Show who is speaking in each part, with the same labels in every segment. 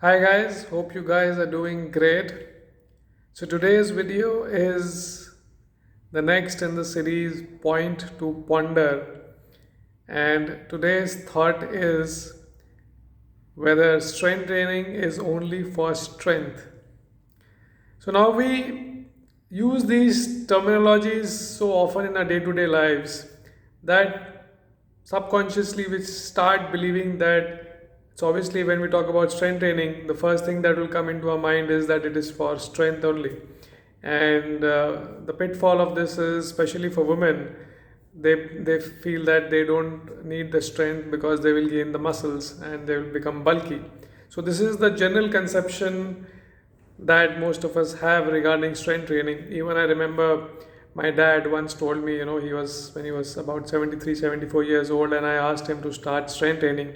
Speaker 1: Hi guys, hope you guys are doing great. So today's video is the next in the series Point to Ponder, and today's thought is whether strength training is only for strength. So now we use these terminologies so often in our day-to-day lives that subconsciously we start believing that it's obviously when we talk about strength training, the first thing that will come into our mind is that it is for strength only. And the pitfall of this is, especially for women, they feel that they don't need the strength because they will gain the muscles and they will become bulky. So this is the general conception that most of us have regarding strength training. Even I remember my dad once told me, he was when he was about 73, 74 years old, and I asked him to start strength training.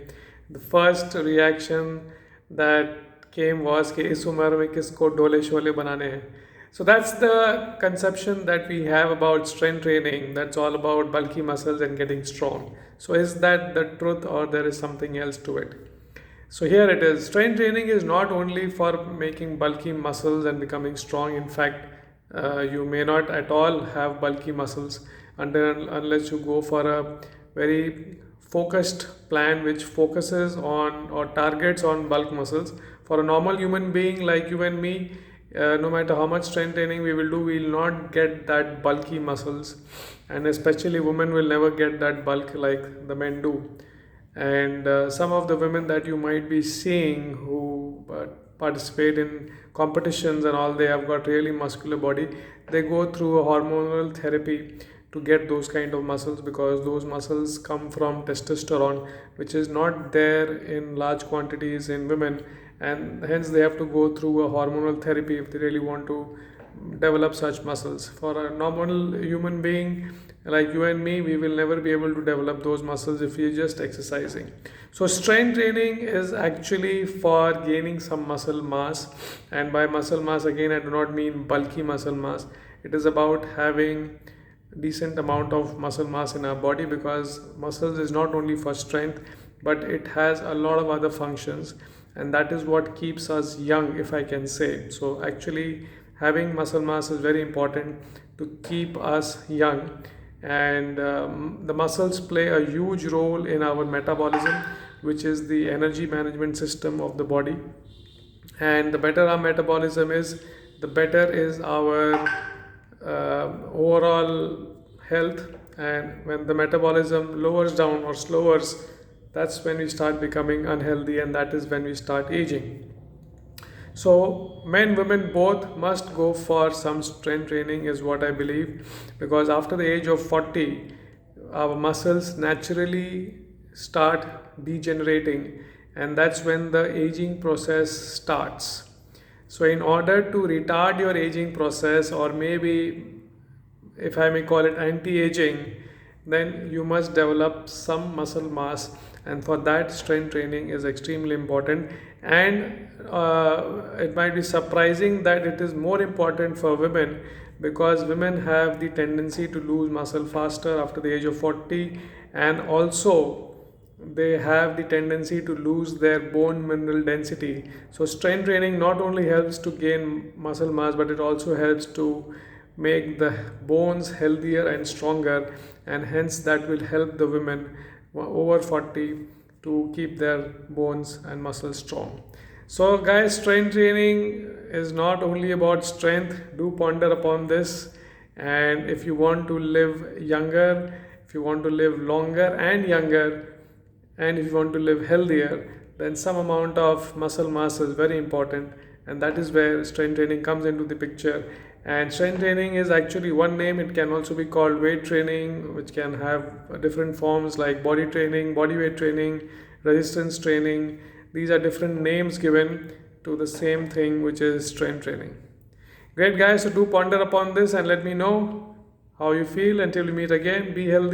Speaker 1: The first reaction that came was कि इस उम्र में किसको डोले शोले बनाने हैं. So that's the conception that we have about strength training. That's all about bulky muscles and getting strong. So is that the truth, or there is something else to it? So here it is. Strength training is not only for making bulky muscles and becoming strong. In fact, you may not at all have bulky muscles unless you go for a very focused plan which focuses on or targets on bulk muscles. For a normal human being like you and me, no matter how much strength training we will do, we will not get that bulky muscles, and especially women will never get that bulk like the men do. And some of the women that you might be seeing who participate in competitions and all, they have got really muscular body. They go through a hormonal therapy to get those kind of muscles, because those muscles come from testosterone, which is not there in large quantities in women, and hence they have to go through a hormonal therapy if they really want to develop such muscles. For a normal human being like you and me, we will never be able to develop those muscles if we are just exercising. So strength training is actually for gaining some muscle mass, and by muscle mass again I do not mean bulky muscle mass. It is about having decent amount of muscle mass in our body, because muscles is not only for strength but it has a lot of other functions, and that is what keeps us young, if I can say. So actually having muscle mass is very important to keep us young, and the muscles play a huge role in our metabolism, which is the energy management system of the body. And the better our metabolism is, the better is our overall health. And when the metabolism lowers down or slowers, that's when we start becoming unhealthy, and that is when we start aging. So men, women both must go for some strength training is what I believe, because after the age of 40 our muscles naturally start degenerating, and that's when the aging process starts. So in order to retard your aging process, or maybe if I may call it anti-aging, then you must develop some muscle mass, and for that strength training is extremely important. And it might be surprising that it is more important for women, because women have the tendency to lose muscle faster after the age of 40, and also they have the tendency to lose their bone mineral density. So strength training not only helps to gain muscle mass, but it also helps to make the bones healthier and stronger, and hence that will help the women over 40 to keep their bones and muscles strong. So guys, strength training is not only about strength. Do ponder upon this, and if you want to live younger, if you want to live longer and younger, and if you want to live healthier, then some amount of muscle mass is very important, and that is where strength training comes into the picture. And strength training is actually one name. It can also be called weight training, which can have different forms like body training, body weight training, resistance training. These are different names given to the same thing, which is strength training. Great guys, so do ponder upon this and let me know how you feel. Until we meet again, be healthy.